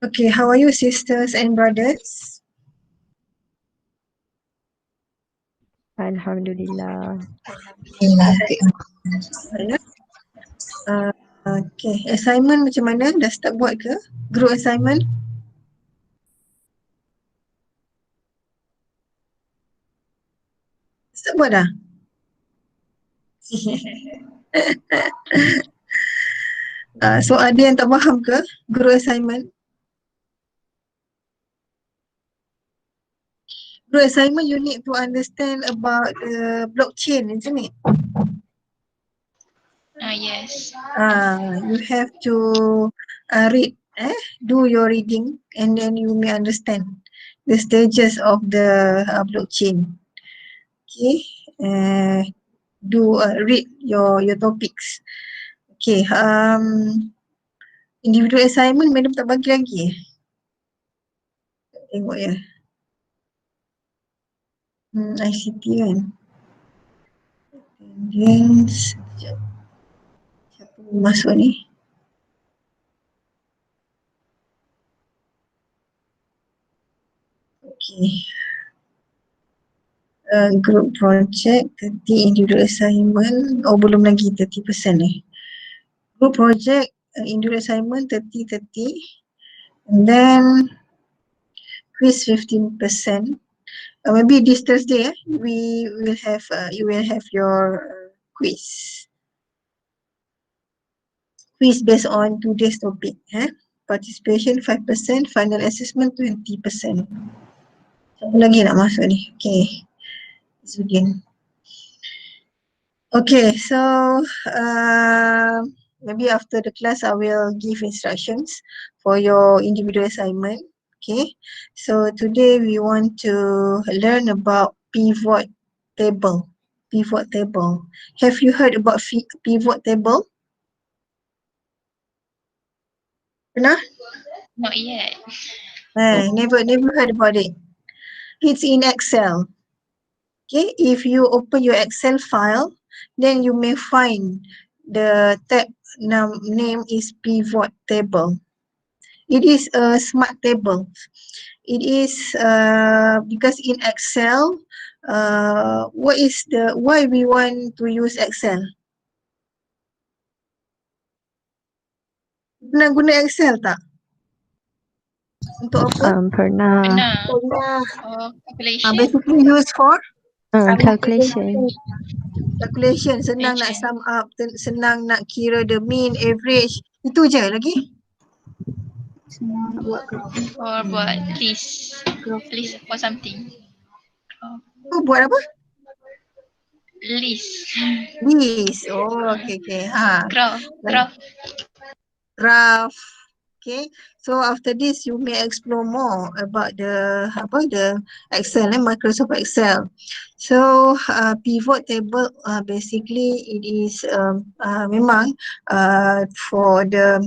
Okay, how are you, sisters and brothers? Alhamdulillah. Okay, assignment macam mana? Dah start buat ke? Group assignment? Start buat dah? So ada yang tak faham ke group assignment? Group assignment you need to understand about the blockchain, isn't it? Yes. You have to read, do your reading, and then you may understand the stages of the blockchain. Okay, read your topics. Okay, individual assignment madam tak bagi lagi tengok ya. ICT kan. Then sekejap. Siapa masuk ni? Okay. Group project, 30 individual assignment. Oh, belum lagi 30% ni. Group project, individual assignment 30. And then quiz 15%. Maybe this Thursday, we will have, you will have your quiz. Quiz based on today's topic. Participation 5%, final assessment 20%. Siapa lagi nak masuk ni? Okay. Zudin. Okay, so maybe after the class I will give instructions for your individual assignment. Okay, so today we want to learn about pivot table. Pivot table. Have you heard about pivot table? Pernah? Not yet. Never heard about it. It's in Excel. Okay, if you open your Excel file, then you may find the tab name is pivot table. It is a smart table. It is because in Excel, why we want to use Excel? Pernah guna Excel tak? Untuk apa? Pernah. Pernah. Calculation. Basically used for Calculation. calculation, senang nak sum up, senang nak kira the mean, average, itu je lagi. Or buat list for something. Buat apa? List. List. Oh, okay. Graph. Okay. So after this, you may explore more about the Excel and Microsoft Excel. So pivot table basically it is memang for the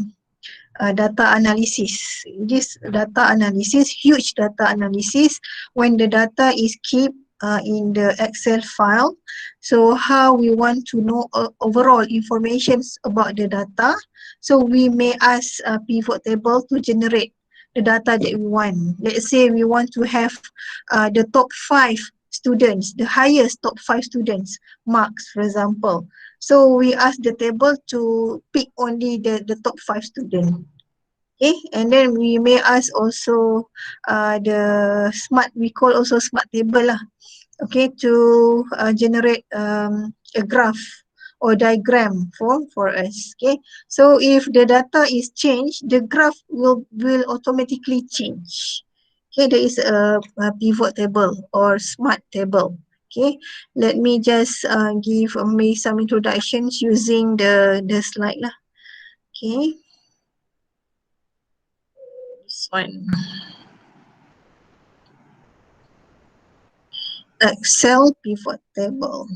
data analysis. This data analysis, huge data analysis, when the data is kept in the Excel file. So how we want to know overall information about the data. So we may ask a pivot table to generate the data that we want. Let's say we want to have the top 5 students, the highest top 5 students marks, for example. So we ask the table to pick only the top 5 students. Okay, and then we may ask also the smart, we call also smart table lah. Okay, to generate a graph or diagram for us. Okay, so if the data is changed, the graph will automatically change. Okay, there is a pivot table or smart table. Okay, let me just give me some introductions using the slide lah. Okay, this one. Excel pivot table.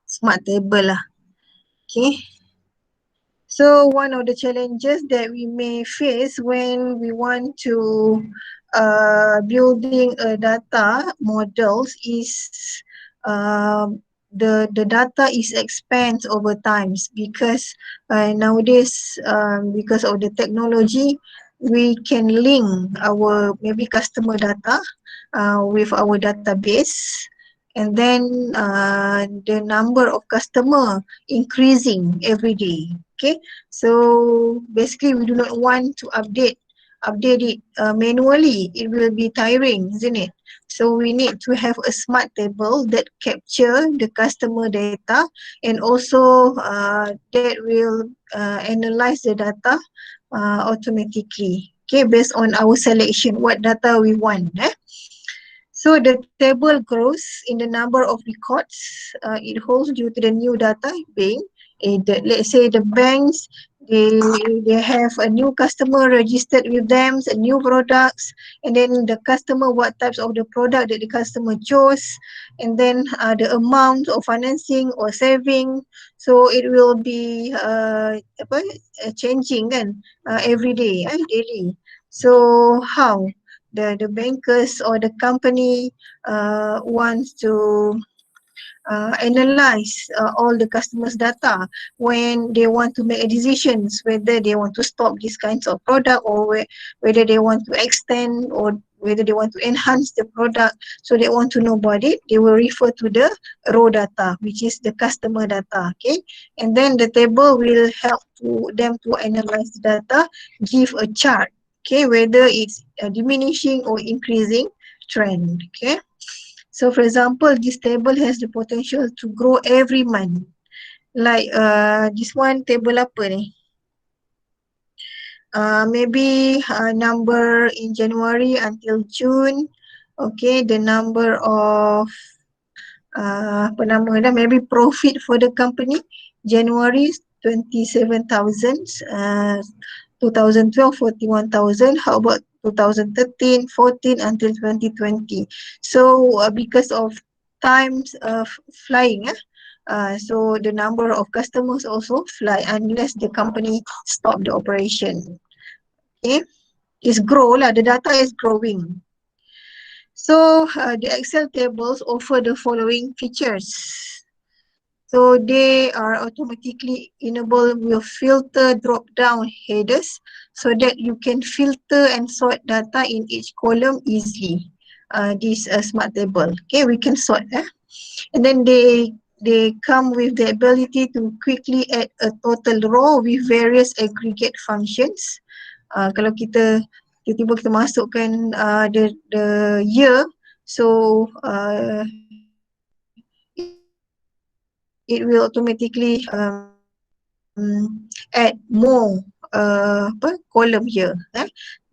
Smart table lah. Okay. So one of the challenges that we may face when we want to building a data models is the data is expanded over times because nowadays because of the technology, we can link our maybe customer data with our database, and then the number of customer increasing every day. Okay, so basically we do not want to update it manually. It will be tiring, isn't it? So we need to have a smart table that capture the customer data, and also that will analyze the data automatically. Okay, based on our selection, what data we want. So the table grows in the number of records it holds due to the new data being let's say the banks, they have a new customer registered with them, a new products, and then the customer, what types of the product that the customer chose, and then the amount of financing or saving. So it will be changing kan every day, daily. So how the bankers or the company wants to analyze all the customers' data when they want to make a decisions whether they want to stop these kinds of product, or whether they want to extend, or whether they want to enhance the product. So they want to know about it. They will refer to the raw data, which is the customer data. Okay, and then the table will help to them to analyze the data, give a chart. Okay, whether it's diminishing or increasing trend. Okay. So for example, this table has the potential to grow every month. Like this one table apa ni? Maybe number in January until June. Okay, the number of apa nama dah, maybe profit for the company. January 27,000, 2012 41,000. How about 2013, 14 until 2020? So because of times of flying, so the number of customers also fly unless the company stop the operation. Okay, it's grow lah. The data is growing. So the Excel tables offer the following features. So they are automatically enabled with filter drop-down headers so that you can filter and sort data in each column easily. This smart table. Okay, we can sort. And then they come with the ability to quickly add a total row with various aggregate functions. Kalau kita tiba-tiba kita masukkan the year, so it will automatically add more column here.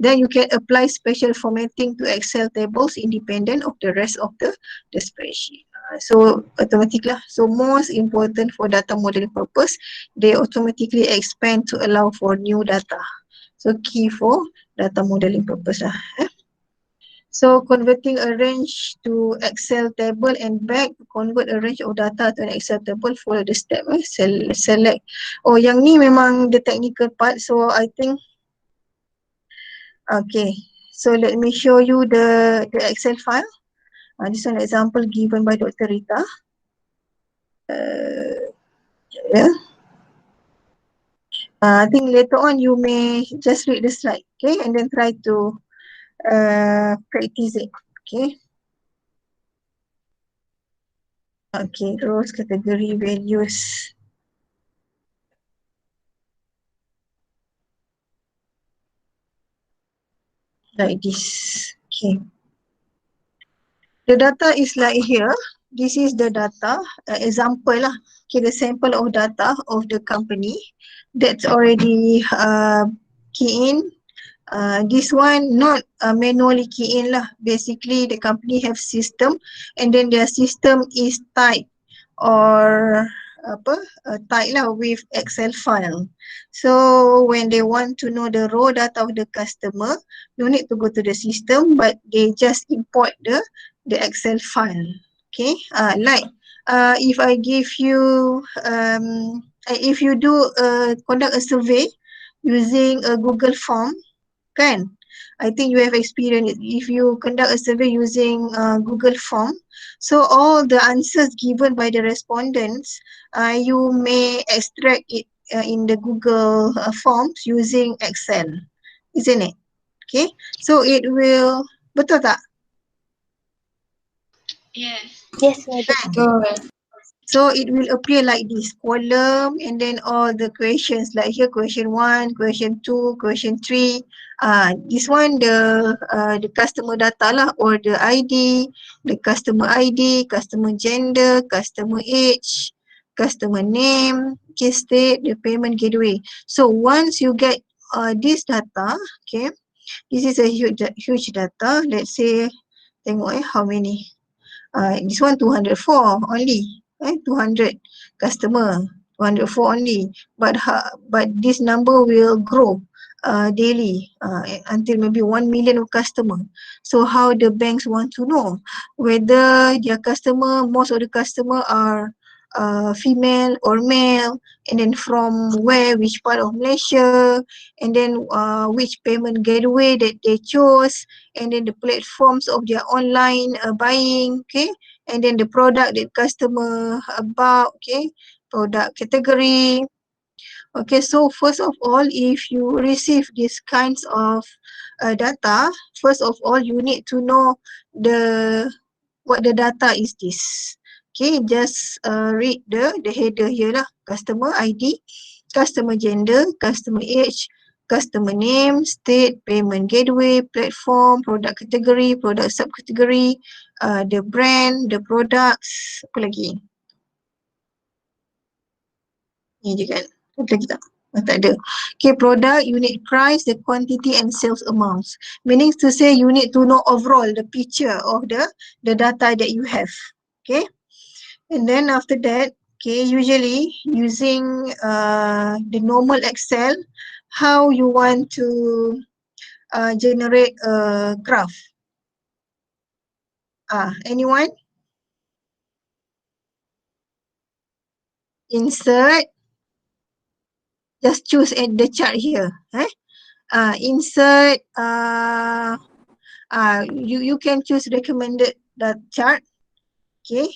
Then you can apply special formatting to Excel tables independent of the rest of the spreadsheet. So automatically, so most important for data modeling purpose, they automatically expand to allow for new data. So key for data modeling purpose lah. So converting a range to Excel table and back, convert a range of data to an Excel table, follow the step. Select. Oh, yang ni memang the technical part. So I think, okay. So let me show you the Excel file. This is an example given by Dr. Rita. Yeah. I think later on you may just read the slide, okay, and then try to practice it, okay. Okay, rows, category, values. Like this, okay. The data is like here. This is the data, example lah. Okay, the sample of data of the company that's already key in. This one not manually key in lah. Basically, the company have system, and then their system is tied or tied lah with Excel file. So when they want to know the raw data of the customer, no need to go to the system, but they just import the Excel file. Okay, like if I give you if you do conduct a survey using a Google form, kan? I think you have experience if you conduct a survey using Google form. So all the answers given by the respondents, you may extract it in the Google forms using Excel, isn't it? Okay, so it will, betul tak? Yes. Yes, madam. Good. So it will appear like this column, and then all the questions like here, question 1, question 2, question 3. This one the customer data lah, or the ID, the customer ID, customer gender, customer age, customer name, case state, the payment gateway. So once you get this data, okay, this is a huge data. Let's say tengok how many. This one 204 only, 200 customer, 204 only. But this number will grow daily until maybe 1 million of customer. So how the banks want to know whether their customer, most of the customer are female or male, and then from where, which part of Malaysia, and then which payment gateway that they chose, and then the platforms of their online buying, okay, and then the product that customer about, okay, product category. Okay, so first of all, if you receive these kinds of data, first of all, you need to know what the data is this. Okay, just read the header here lah. Customer ID, customer gender, customer age, customer name, state, payment gateway, platform, product category, product subcategory, the brand, the products, apa lagi? Ni je kan? Ada lagi tak? Tak ada. Okay, product, unit price, the quantity and sales amounts. Meaning to say you need to know overall the picture of the data that you have. Okay. And then after that, okay, usually using the normal Excel, how you want to generate a graph. Anyone? Insert. Just choose at the chart here. Insert. You can choose recommended that chart. Okay.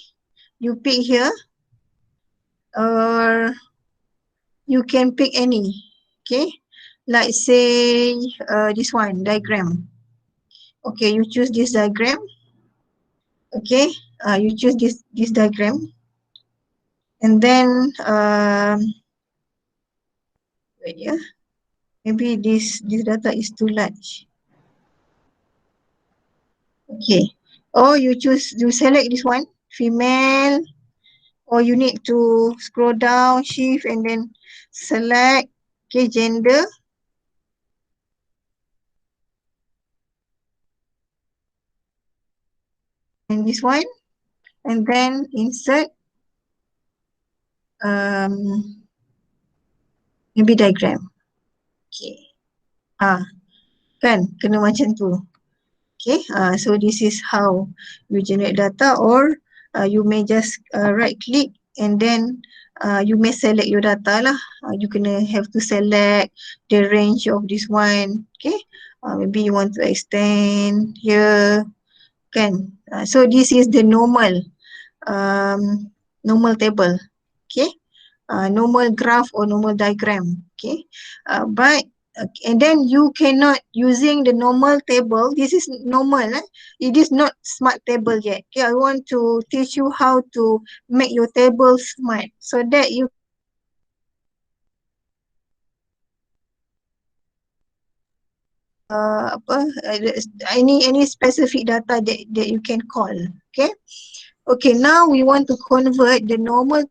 You pick here. Or you can pick any. Okay. Like say this one, diagram. Okay, you choose this diagram. Okay, you choose this diagram, and then wait, yeah, maybe this data is too large. Okay, or you select this one, female, or you need to scroll down, shift, and then select. Okay, gender. And this one, and then insert maybe diagram. Okay, kan kena macam tu. Okay, so this is how you generate data, or you may just right click and then you may select your data lah. You gonna have to select the range of this one. Okay, maybe you want to extend here, kan? So this is the normal table. Okay, normal graph or normal diagram. Okay, but and then you cannot using the normal table. This is normal. It is not smart table yet. Okay, I want to teach you how to make your table smart so that you any specific data that you can call. Okay. Okay, now we want to convert the normal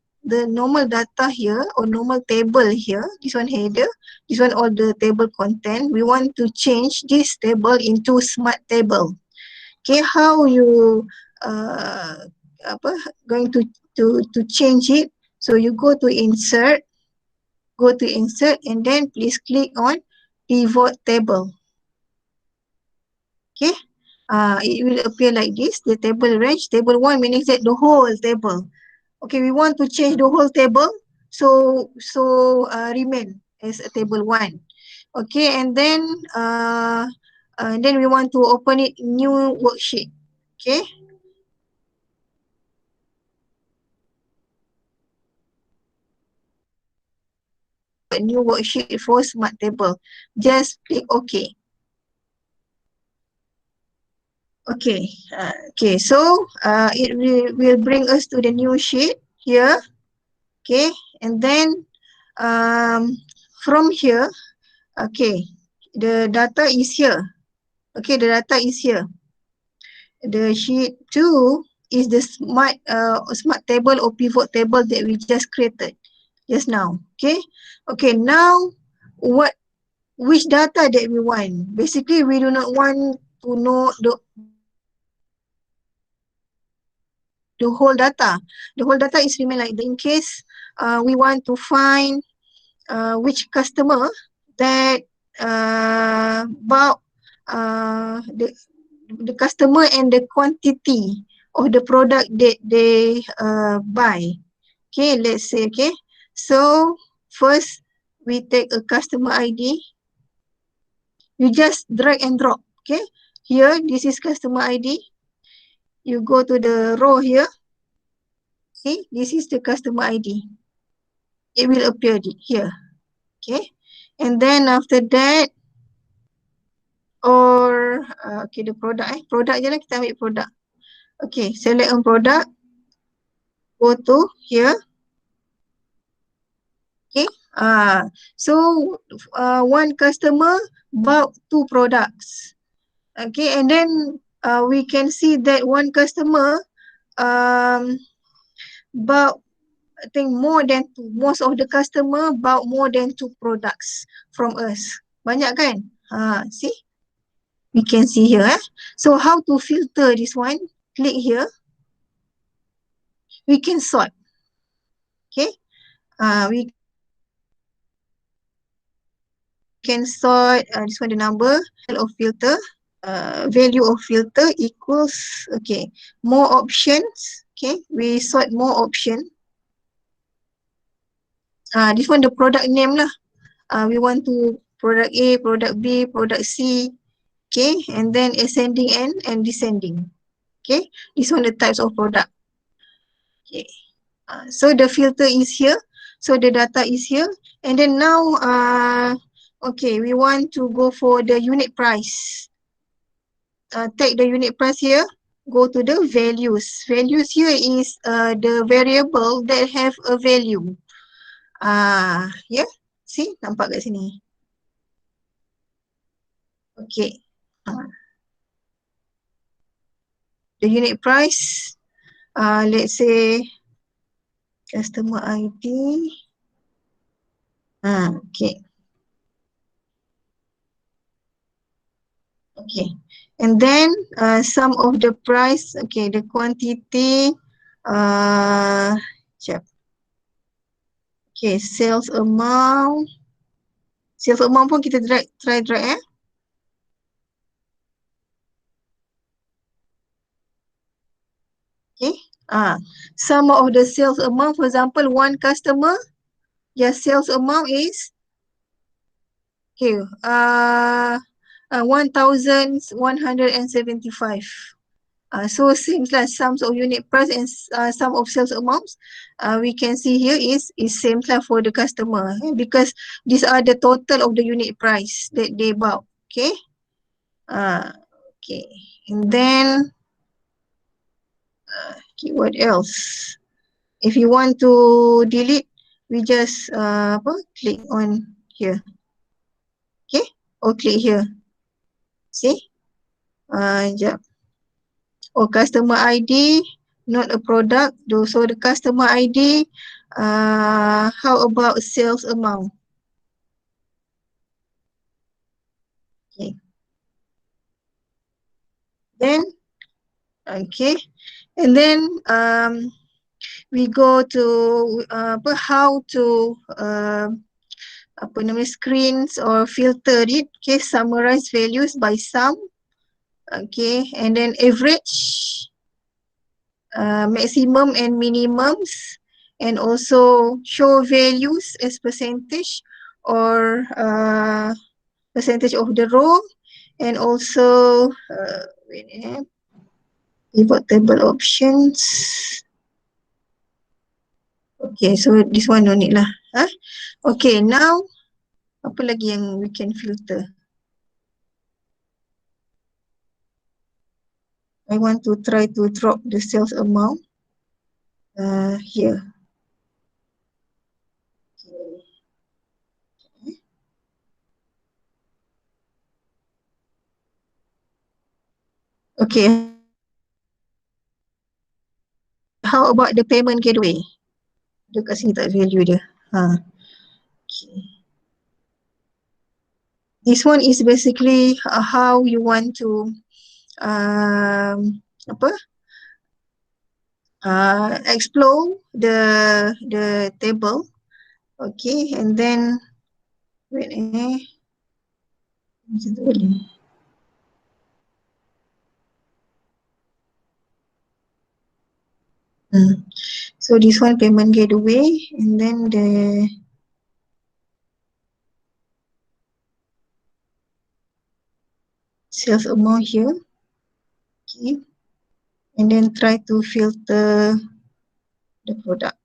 data here, or normal table here. This one header, this one all the table content. We want to change this table into smart table. Okay, how you going to change it? So you go to insert, and then please click on pivot table. Okay. It will appear like this, the table range, table 1 meaning that the whole table. Okay, we want to change the whole table, so remain as a table 1. Okay, and then we want to open it new worksheet. Okay. A new worksheet for smart table. Just click OK. Okay, okay, so it will bring us to the new sheet here. Okay, and then from here, okay, the data is here. Okay, the data is here. The sheet 2 is the smart table or pivot table that we just created just now. Okay, okay, now which data that we want? Basically, we do not want to know the whole data. The whole data is remain like that. In case we want to find which customer that bought the customer and the quantity of the product that they buy. Okay, let's say, okay. So first we take a customer ID. You just drag and drop, okay. Here, this is customer ID. You go to the row here. See, this is the customer ID. It will appear here, okay. And then after that, or okay, the product product je lah, kita ambil product. Okay, select on product, go to here. Okay, so one customer bought 2 products. Okay, and then we can see that one customer bought, I think, more than 2. Most of the customer bought more than 2 products from us. Banyak kan? See? We can see here. So how to filter this one? Click here. We can sort. Okay. We can sort this one, the number of filter. Value of filter equals, okay, more options. Okay, we sort more option. This one the product name lah. We want to product A, product B, product C. Okay, and then ascending and descending. Okay, this one the types of product. Okay, so the filter is here. So the data is here. And then now, okay, we want to go for the unit price. Take the unit price here. Go to the values. Values here is the variable that have a value. Yeah, see, nampak kat sini. Okay. The unit price, let's say customer ID. Okay. Okay. And then sum of the price, okay, the quantity, check. Okay, sales amount. Sales amount pun kita try drag. Okay. Sum of the sales amount, for example, one customer, their sales amount is, okay, 1,175. So seems like sums of unit price and sum of sales amounts, we can see here is same like for the customer, because these are the total of the unit price that they bought. Okay. Okay. And then okay, what else? If you want to delete, we just click on here. Okay, or click here. See? Jap. Or customer ID, not a product. So the customer ID, how about sales amount? Okay. Then, okay. And then we go to how to screens or filter it. Okay, summarize values by sum. Okay, and then average, maximum and minimums, and also show values as percentage or percentage of the row, and also pivot table options. Okay, so this one no need lah. Okay, now apa lagi yang we can filter? I want to try to drop the sales amount here. Okay. How about the payment gateway? Dia kat sini tak value dia. Okay. This one is basically how you want to explore the table. Okay, and then wait macam tu boleh. So this one payment gateway, and then the sales amount here. Okay, and then try to filter the product.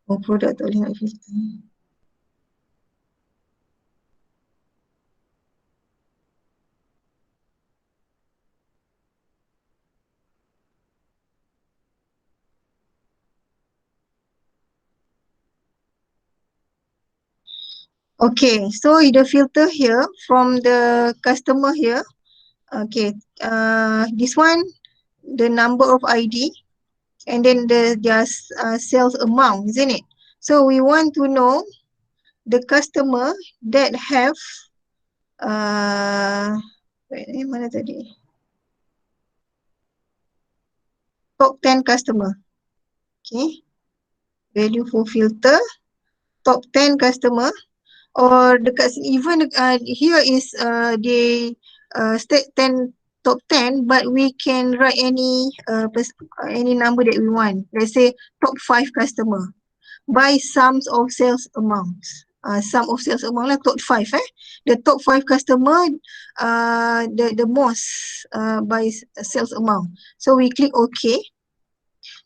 Oh, product tak boleh nak filter. Okay, so the filter here from the customer here. Okay, this one, the number of ID, and then their sales amount, isn't it? So we want to know the customer that have mana tadi? Top 10 customer. Okay, value for filter top 10 customer, or dekat sini even here is they state 10 top 10, but we can write any number that we want. Let's say top 5 customer by sums of sales amounts. Sum of sales amount lah, top 5 the top 5 customer the most by sales amount. So we click OK.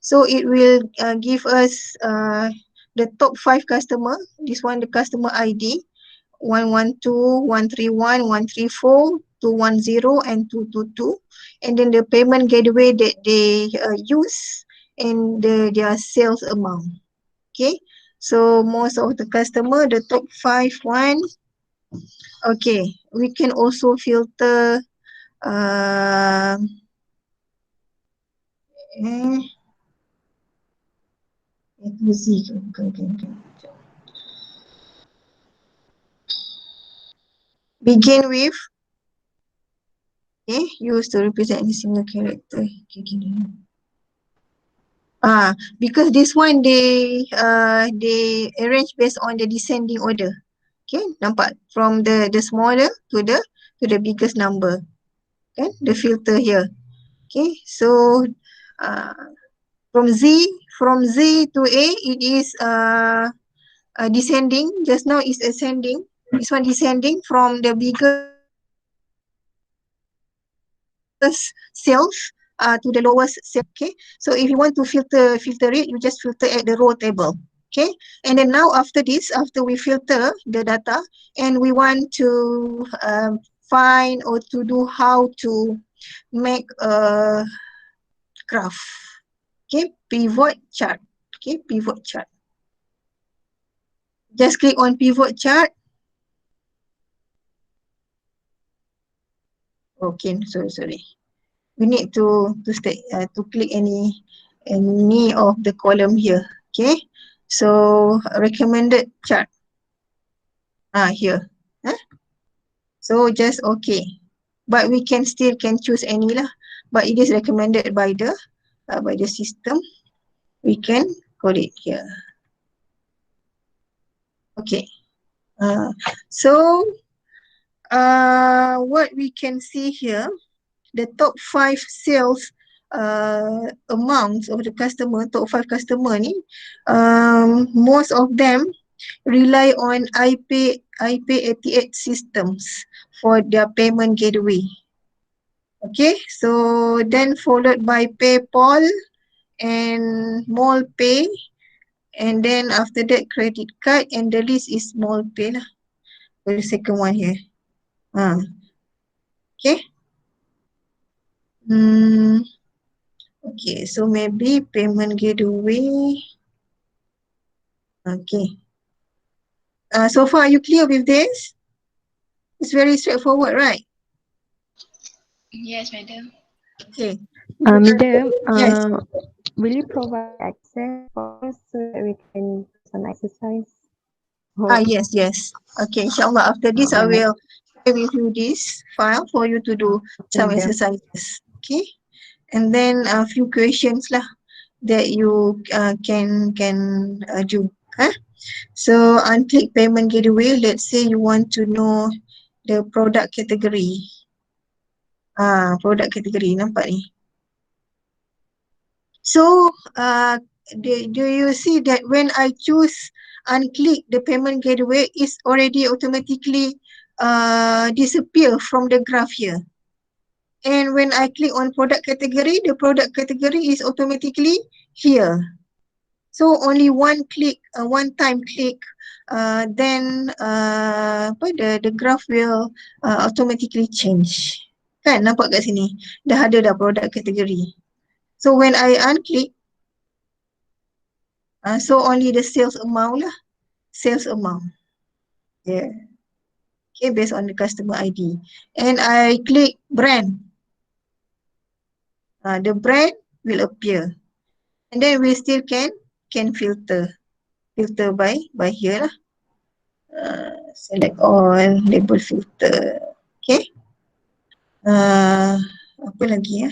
So it will give us the top 5 customer. This one, the customer ID 112, 131, 134, 210, and 222. And then the payment gateway that they use and their sales amount. Okay, so most of the customer, the top 5 one. Okay, we can also filter begin with, okay, use to represent any single character. Because this one they arrange based on the descending order. Okay, nampak from the smaller to the biggest number. Okay, the filter here. Okay, so from Z to A, it is descending. Just now is ascending. This one descending from the biggest cells to the lowest cell. Okay, so if you want to filter it, you just filter at the row table. Okay, and then now after this, after we filter the data and we want to find or to do how to make a graph. Okay, pivot chart. Okay, pivot chart. Just click on pivot chart. Okay, sorry. We need to click any of the column here. Okay, so recommended chart. Here. So just okay. But we can choose any lah. But it is recommended by the system. We can call it here. Okay. So what we can see here, the top 5 sales amounts of the customer, top 5 customer ni, most of them rely on IP88 systems for their payment gateway. Okay, so then followed by PayPal and MallPay, and then after that credit card, and the list is MallPay lah. for the second one here. Okay. Okay, so maybe payment gateway. Okay. So far, are you clear with this? It's very straightforward, right? Yes, madam. Okay. Madam, Yes. will you provide access for us so that we can do some exercise? Yes, yes. Okay, inshallah, after this, I Alright. will share with you this file for you to do some Madam. exercises. Okay. And then a few questions lah that you can do. So unclick payment gateway. Let's say you want to know the product category. Product category, nampak ni. So do you see that when I choose unclick the payment gateway, it's already automatically disappear from the graph here. And when I click on product category, the product category is automatically here. So only one click, one time click, then the graph will automatically change. Kan nampak kat sini? Dah ada dah product category. So when I unclick, so only the sales amount lah. Sales amount. Yeah. Okay, based on the customer ID. And I click brand. The brand will appear. And then we still can filter. Filter by here lah. Select all, label filter. Okay. Apa lagi ya?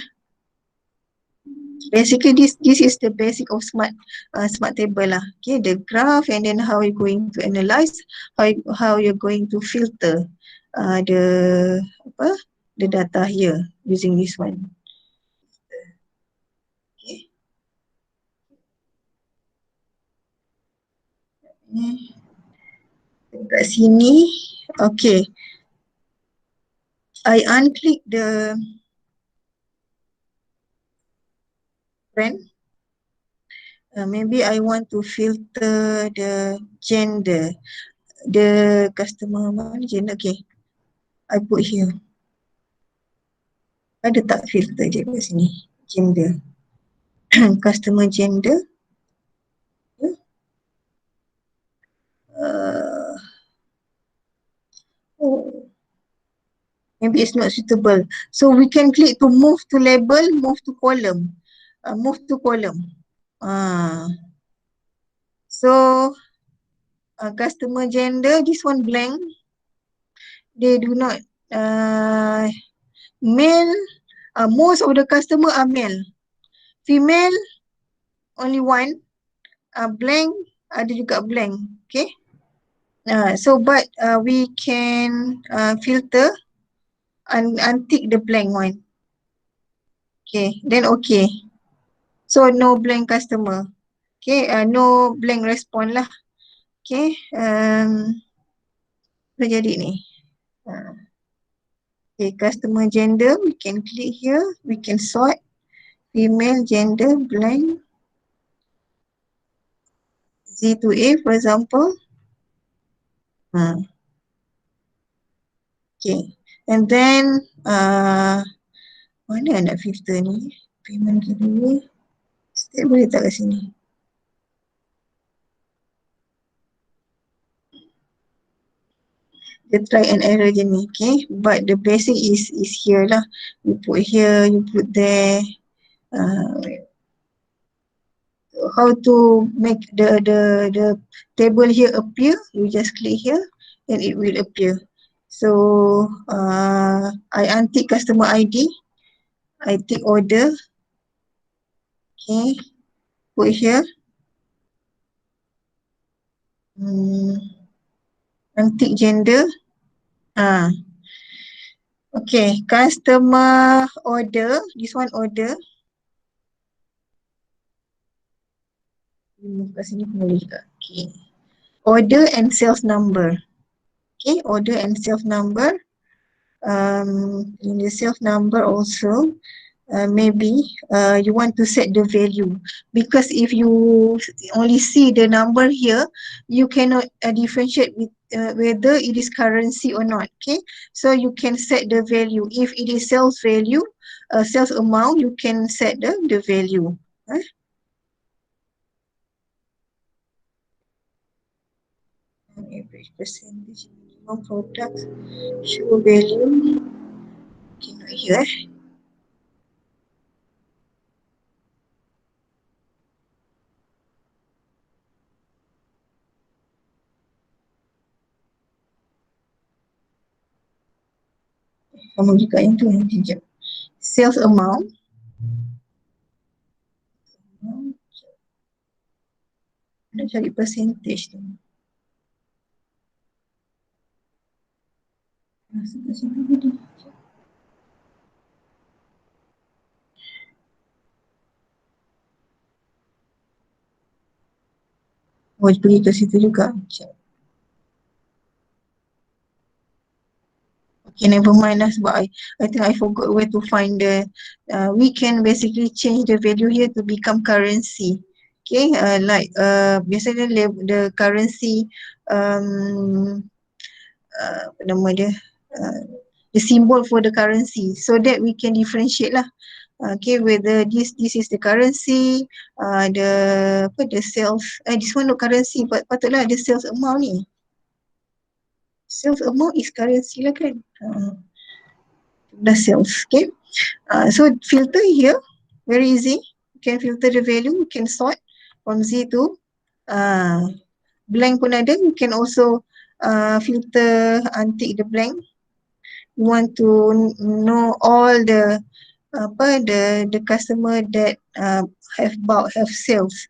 Basically this is the basic of smart table lah. Okay, the graph, and then how you're going to analyze, how you're going to filter the data here using this one. Okay. Dekat sini, okay. I unclick the brand. Maybe I want to filter the gender, the customer gender. Okay, I put here. Ada tak filter je kat sini? Gender. Customer gender. Maybe it's not suitable. So we can click to move to label, move to column. Move to column. So customer gender, this one blank. They do not male. Most of the customer are male. Female, only one. Blank, ada juga blank. Okay. So but we can filter and untick the blank one. Okay, then okay. So no blank customer. Okay, no blank response lah. Okay, apa jadi ni? Okay, customer gender, we can click here, we can sort. Female gender blank. Z to A for example. Okay, and then mana nak filter ni? Payment gateway. Step boleh tak kat sini? The try and error je ni, okay? But the basic is here lah. You put here, you put there. How to make the table here appear? You just click here, and it will appear. So I untick customer ID. I tick order. Okay, put here. Untick gender. Okay, customer order. This one order. Kat sini boleh tak? Okay. Order and sales number. Okay, order and sales number. In the sales number also, maybe you want to set the value, because if you only see the number here, you cannot differentiate whether it is currency or not. Okay, so you can set the value. If it is sales value, sales amount, you can set the value. Average percentage minimum product show value. Okay, not here. Sama juga yang tu nanti jap. Sales amount. Nak cari percentage tu. Masuk ke sini tadi. Oh, pergi ke situ juga. Okay, never mind lah sebab I think I forgot where to find the, we can basically change the value here to become currency. Okay, like biasanya the currency, apa nama dia, the symbol for the currency, so that we can differentiate lah. Okay, whether this is the currency, the sales, this one no currency, but patutlah ada sales amount ni. Sales amount is currency lah kan. The sales, okay. So filter here, very easy. You can filter the value, you can sort from Z to blank pun ada. You can also filter untick the blank. You want to know all the the customer that have sales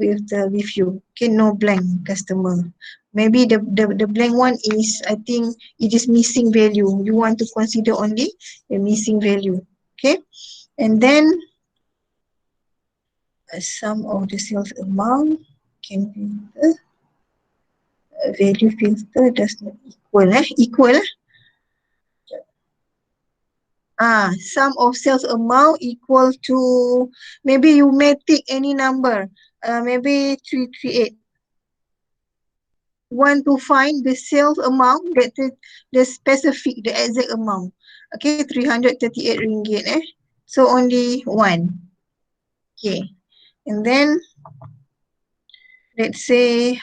with you. Okay, no blank customer. Maybe the blank one is, I think it is missing value. You want to consider only the missing value. Okay, and then sum of the sales amount can filter. Value filter does not equal. Sum of sales amount equal to, maybe you may take any number, maybe 338. Want to find the sales amount, that the specific, the exact amount. Okay, 338 ringgit. So only one. Okay, and then let's say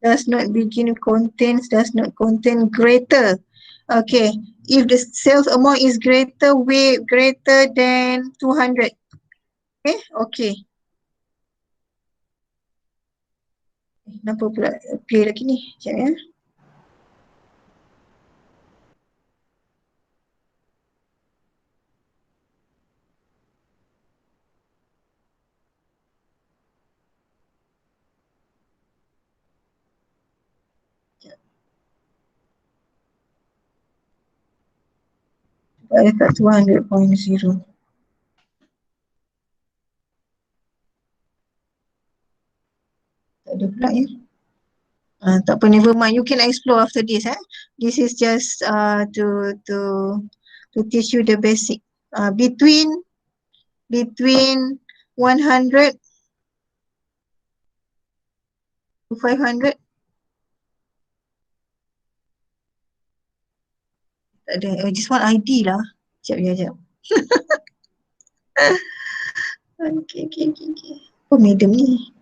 does not begin contains, does not contain greater. Okay, if the sales amount is greater than 200. Okay. Kenapa pula play lagi ni? Sekejap ya. Ada kat 200.0. Tak ada pula ya. Tak apa, never mind. You can explore after this. This is just to teach you the basic. Between 100 to 500. Tak ada. Just one ID lah. Sekejap. Okay. Oh, madam ni.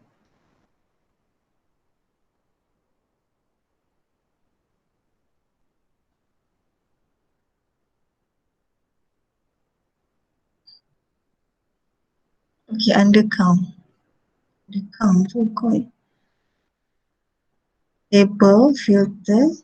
Okay, under count. The count tu kot. Label, filter.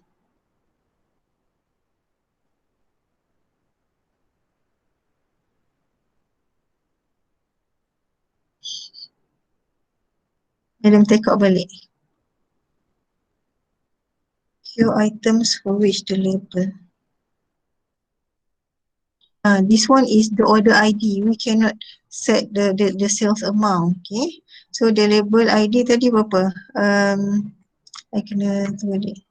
Madam take out balik. Few items for which the label. This one is the order ID. We cannot set the sales amount. Okay. So the label ID tadi berapa? I kena tu balik.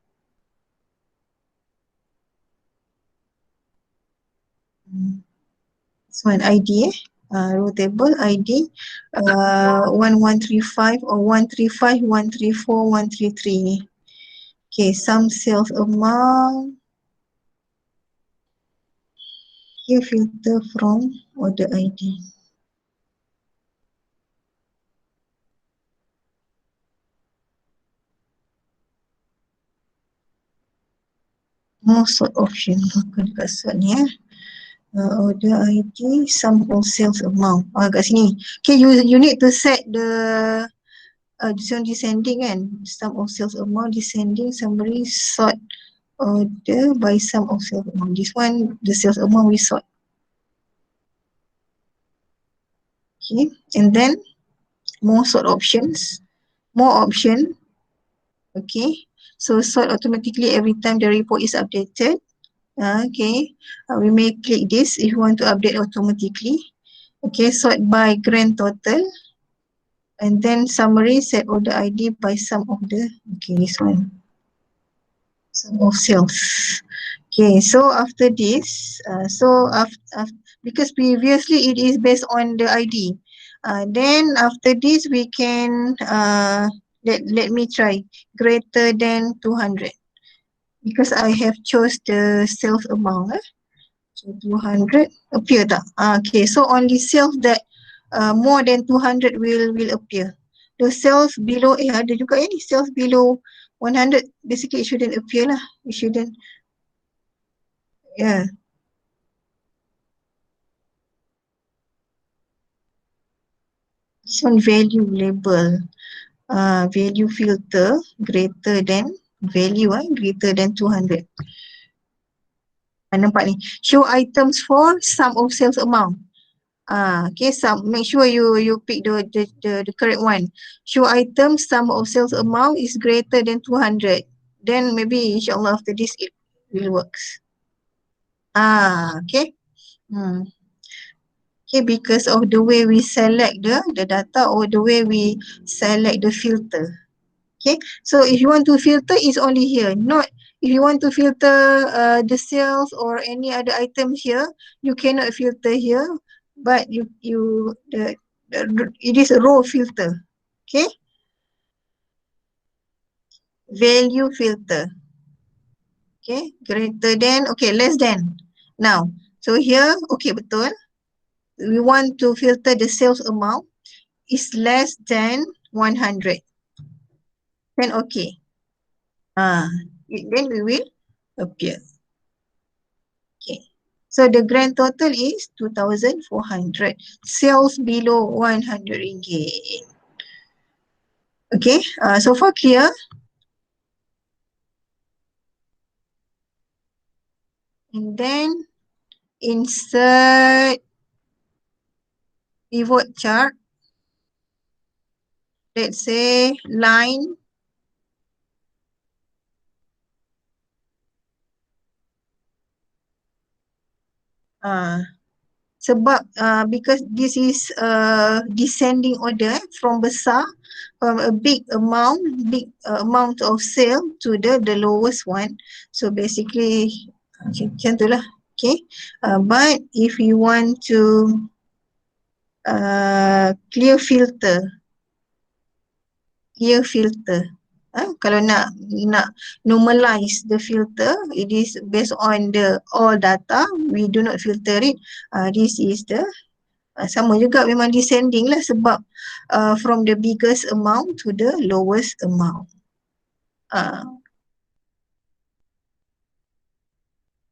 This one ID row table ID 1135 or 135, 134, 133 ni. Okay, sum sales amount. Here filter from order ID. More sort option. Bukan dekat sort ni order ID, sum all sales amount. Kat sini. Okay, you need to set the this one descending kan. Sum of sales amount, descending, summary, sort order by sum of sales amount. This one, the sales amount we sort. Okay, and then more sort options, more option. Okay, so sort automatically every time the report is updated. Okay, we may click this if you want to update automatically. Okay, sort by grand total. And then summary, set order ID by sum of the, okay, this one. Sum of sales. Okay, so after this, because previously it is based on the ID. Then after this we can, let me try, greater than 200. Because I have chose the sales amount. So 200 appear tak? Okay, so only sales that more than 200 will appear. The sales below, ada juga ni sales below 100, basically it shouldn't appear lah. It shouldn't, yeah. This one value label, value filter greater than value, greater than 200. Nampak ni, show items for sum of sales amount. Okay, make sure you pick the correct one. Show items sum of sales amount is greater than 200. Then maybe inshallah after this it will works. Okay. Okay, because of the way we select the data or the way we select the filter. Okay, so if you want to filter, it's only here. Not if you want to filter the sales or any other items here, you cannot filter here. But it is a row filter. Okay, value filter. Okay, greater than, okay, less than. Now, so here, okay, betul. We want to filter the sales amount is less than 100. Then okay. Then we will appear. Okay. So the grand total is 2,400. Sales below 100 ringgit. Okay. So far clear? And then insert pivot chart. Let's say line. Sebab because this is descending order from besar, from a big amount of sale to the lowest one. So basically macam tu lah. Okay. But if you want to clear filter, kalau nak normalize the filter, it is based on the all data, we do not filter it. This is the sama juga memang descending lah sebab from the biggest amount to the lowest amount.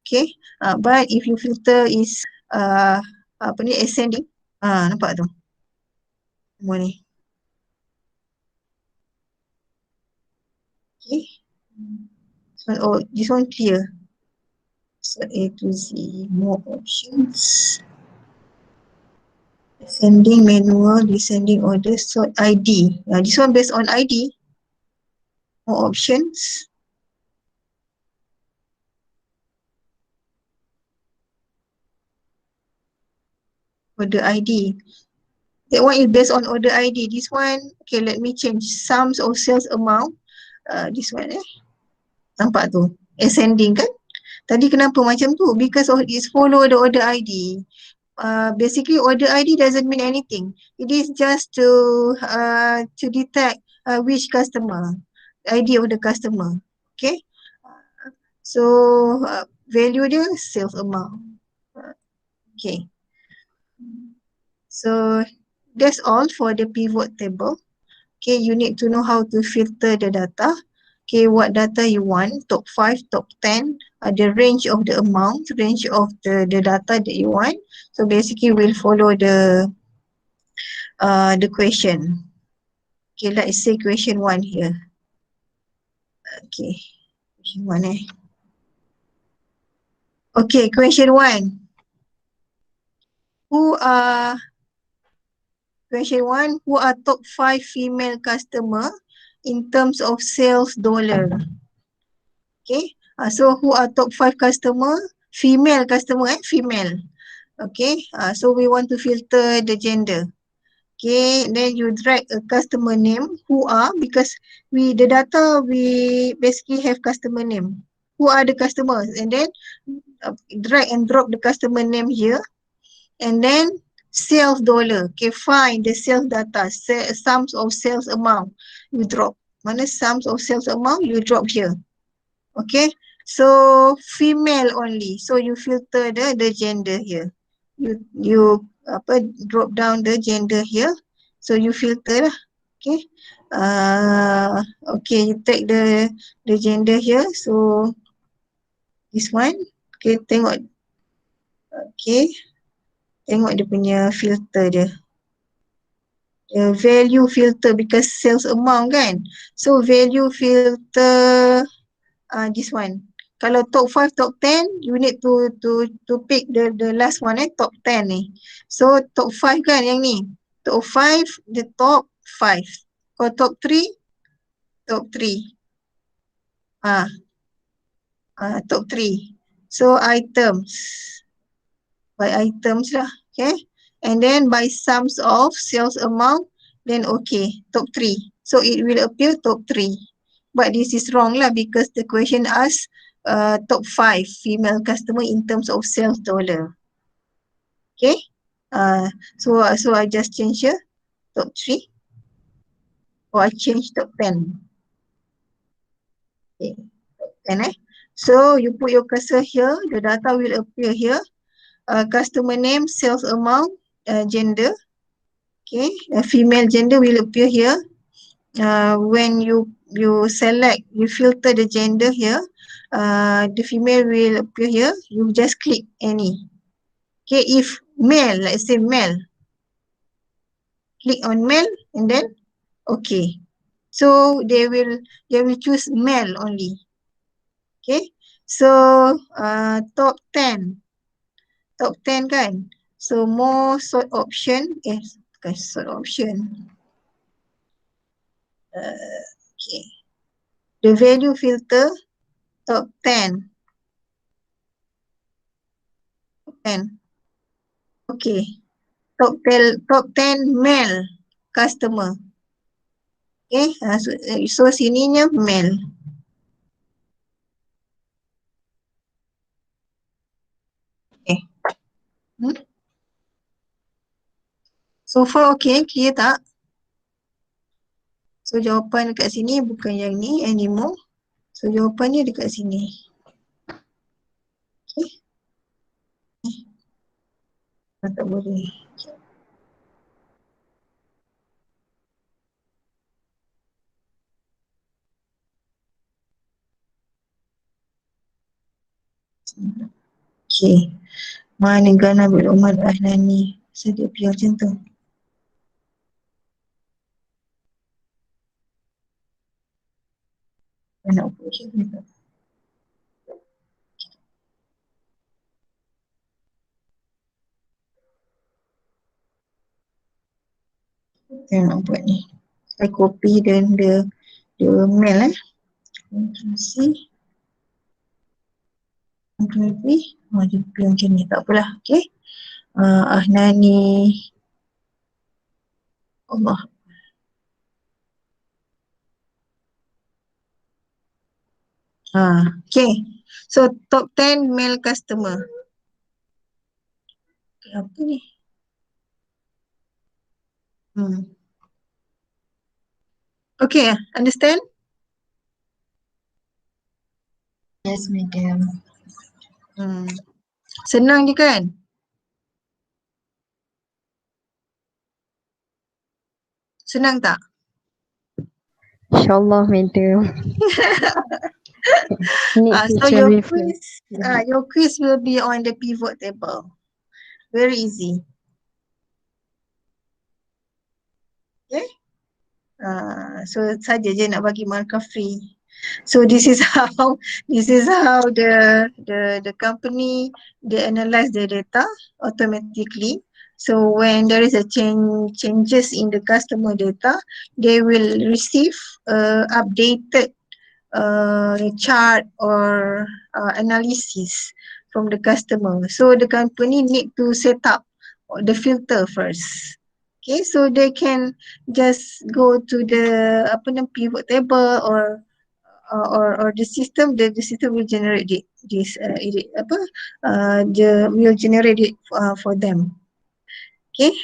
Okay, but if you filter is apa ni, ascending, nampak tu semua ni. Okay, so, this one clear. So A to Z, more options. Ascending, manual, descending order, sort ID. This one based on ID. More options. Order ID. That one is based on order ID. This one, okay, let me change. Sums of sales amount. This one nampak tu, ascending kan? Tadi kenapa macam tu? Because it's follow the order ID. basically order ID doesn't mean anything. It is just to detect which customer, ID of the customer. Okay. So value dia sales amount. Okay. So that's all for the pivot table. Okay, you need to know how to filter the data. Okay, what data you want, top 5, top 10, the range of the amount, range of the data that you want. So basically we'll follow the question. Okay, let's say question 1 here. Okay, question 1 Okay, question 1. Question 1, who are top 5 female customer in terms of sales dollar? Okay, so who are top 5 customer? Female customer, female. Okay, so we want to filter the gender. Okay, then you drag a customer name, who are, because the data we basically have customer name. Who are the customers? And then drag and drop the customer name here. And then sales dollar. Okay, find the sales data, sums of sales amount. You drop. Mana sums of sales amount? You drop here. Okay, so female only. So you filter the gender here. You drop down the gender here. So you filter lah. Okay. Okay, you take the gender here. So this one. Okay, tengok. Okay. Tengok dia punya filter dia. The value filter because sales amount kan. So value filter this one. Kalau top 5, top 10, you need to pick the last one top 10 ni. So top 5 kan yang ni. Top 5, the top 5. Kalau top 3, top 3. Top 3. So items. By items lah. Okay. And then by sums of sales amount, then okay, top 3. So it will appear top 3. But this is wrong lah because the question asks top 5 female customer in terms of sales dollar. Okay. So I just change here top 3. Or I change top 10. Okay. Top 10 So you put your cursor here, the data will appear here. Customer name, sales amount, gender. Okay, female gender will appear here. When you select, you filter the gender here, the female will appear here. You just click any. Okay, if male, let's say male, click on male and then okay. So they will choose male only. Okay, so top 10 kan. So more sort option, bukan sort option. Okay. The value filter top 10. Okay. Top 10 male customer. Okay. So sininya male. Okay. So far okay, clear tak? So jawapan dekat sini bukan yang ni anymore. So jawapannya dekat sini. Okay. Tak boleh. Okay. Mana Gana bin Umar Ahnani. So dia pilih macam tu. Nak buat macam tu. Saya nak buat ni. Saya copy dan the mail Control C. Control V. Dia pilih macam ni. Tak apalah. Okay. Ahnani. Allah. Okay. So top 10 male customer. Apa ni? Okay, understand? Yes, madam. Senang je kan? Senang tak? InsyaAllah, madam. Need So future your reference. quiz will be on the pivot table. Very easy. Okay? So saja je nak bagi markah free. So this is how the company they analyze the data automatically. So when there is a changes in the customer data, they will receive updated chart or analysis from the customer. So the company need to set up the filter first. Okay, so they can just go to the pivot table or the system. The system will generate will generate it for them. Okay,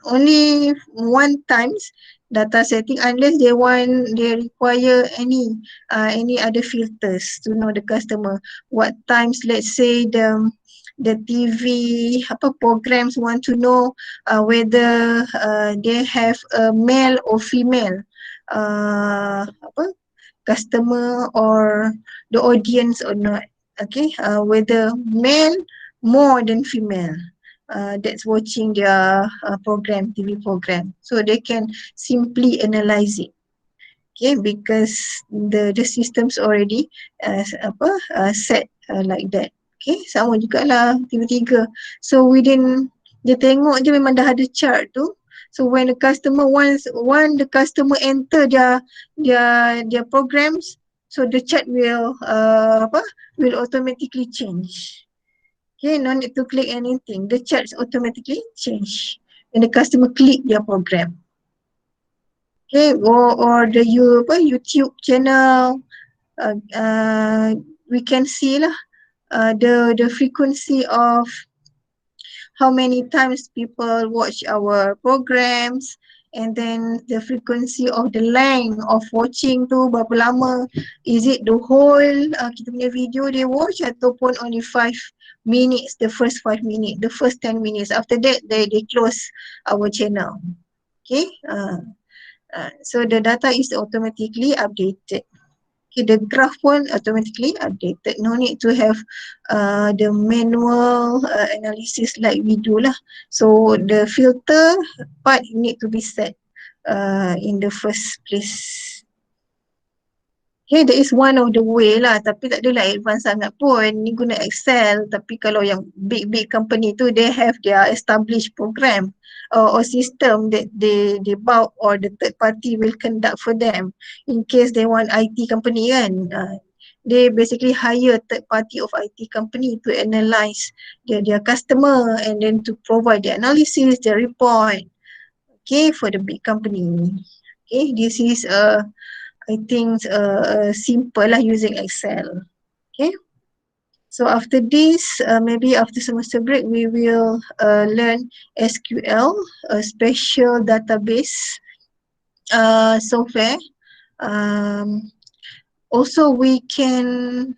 only one times data setting unless they require any other filters to know the customer. What times, let's say the TV programs want to know whether they have a male or female customer or the audience or not. Okay, whether male more than female. That's watching their program, TV program. So they can simply analyze it. Okay, because the systems already set like that. Okay, sama jugalah tiga-tiga. So within, dia tengok je memang dah ada chart tu. So when the customer once the customer enter their programs, so the chart will will automatically change. Okay, no need to click anything. The charts automatically change when the customer click their program. Okay, or the YouTube channel, we can see lah the frequency of how many times people watch our programs, and then the frequency of the length of watching tu berapa lama. Is it the whole kita punya video they watch ataupun only 5 minutes, the first 5 minutes, the first 10 minutes. After that they close our channel. Okay, so the data is automatically updated. Okay, the graph pun automatically updated. No need to have the manual analysis like we do lah. So the filter part need to be set in the first place. Okay, that is one of the way lah, tapi tak adalah advance sangat pun. Ni guna Excel, tapi kalau yang big company tu, they have their established program or system that they bought or the third party will conduct for them. In case they want IT company kan, they basically hire third party of IT company to analyze their customer and then to provide the analysis, the report. Okay, for the big company. Okay, this is I think simple lah using Excel. Okay. So after this, maybe after semester break, we will learn SQL, a special database software. Also, we can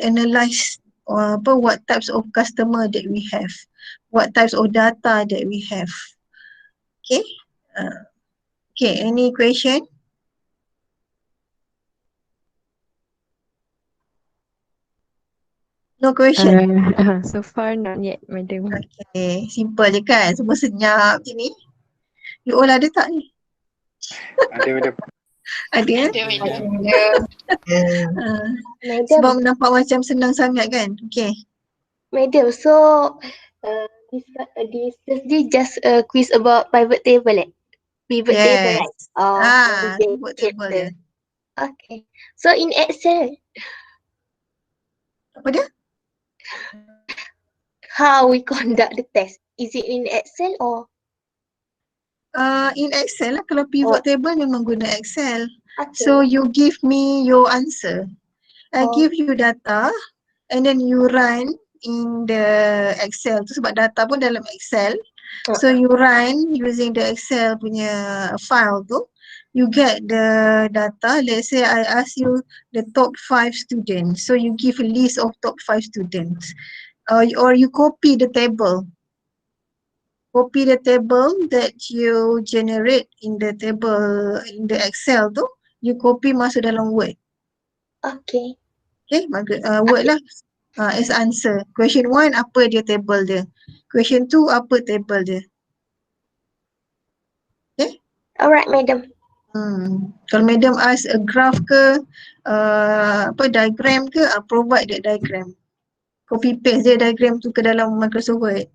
analyze what types of customer that we have, what types of data that we have. Okay. Okay, any question? No question? So far not yet, madam. Okay, simple je kan? Semua senyap je ni. You all ada tak ni? Ada. Ada? Madam, Sebab nampak macam senang sangat kan? Okay. madam, so this Thursday just a quiz about pivot table, Pivot table, right? Pivot table je. Okay. So in Excel, Apa dia? how we conduct the test? Is it in Excel or? In Excel lah. Kalau pivot table memang guna Excel. Okay. So you give me your answer. I give you data and then you run in the Excel tu sebab data pun dalam Excel. So you run using the Excel punya file tu, you get the data. Let's say I ask you the top 5 students. So you give a list of top 5 students. Or you copy the table. Copy the table that you generate in the table in the Excel tu, you copy masuk dalam Word. Okay. Okay, Word lah. As answer. Question 1 apa dia table dia. Question 2 apa table dia. Alright, madam. Kalau madam ask a graph ke, diagram ke, provide that diagram. Copy paste dia diagram tu ke dalam Microsoft Word.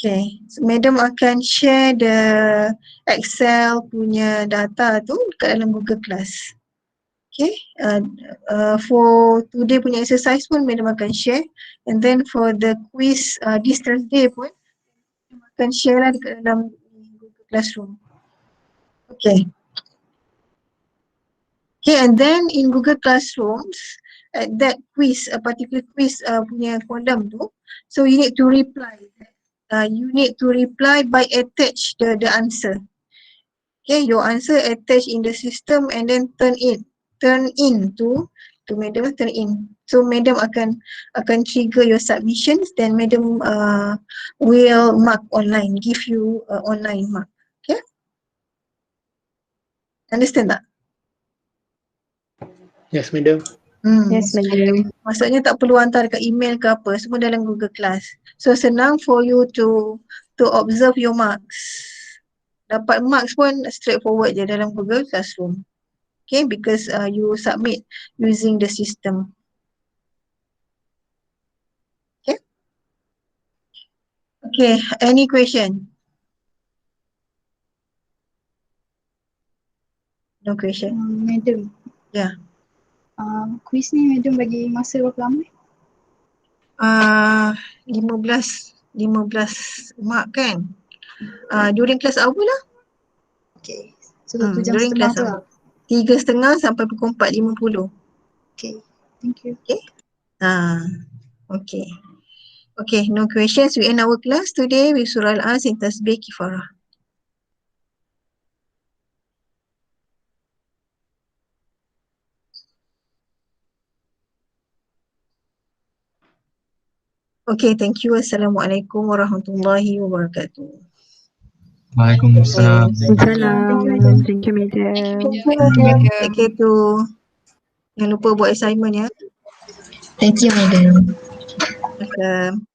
Okay, so madam akan share the Excel punya data tu kat dalam Google Class. Okay, for today punya exercise pun madam akan share, and then for the quiz this Thursday pun madam akan share lah dekat dalam Google Classroom. Okay. Okay, and then in Google Classrooms, at that quiz, a particular quiz punya column tu, so you need to reply. You need to reply by attach the answer. Okay, your answer attach in the system and then turn in to madam, turn in. So madam akan trigger your submissions, then madam will mark online, give you online mark. Okay, understand tak? Yes, madam. Yes, madam. Maksudnya tak perlu hantar dekat email ke apa, semua dalam Google Class. So senang for you to observe your marks. Dapat marks pun straightforward je dalam Google Classroom. Okay, because you submit using the system. Okay. Okay, any question? No question. Madam. Ya. Quiz ni madam bagi masa berapa lama? 15 mark kan? During class hour lah. Okay. So 1 jam during setengah class tu hour. lah. 3:30 sampai pukul 4:50. Okay. Thank you. Okay. Okay, no questions. We end our class today with Surah Al-As in Tasbih Kifarah. Okay, thank you. Assalamualaikum warahmatullahi wabarakatuh. Waalaikumsalam. Salam. Thank you, madam. Thank you, madam. Take care tu. Jangan lupa buat assignment ya. Thank you, madam. Welcome.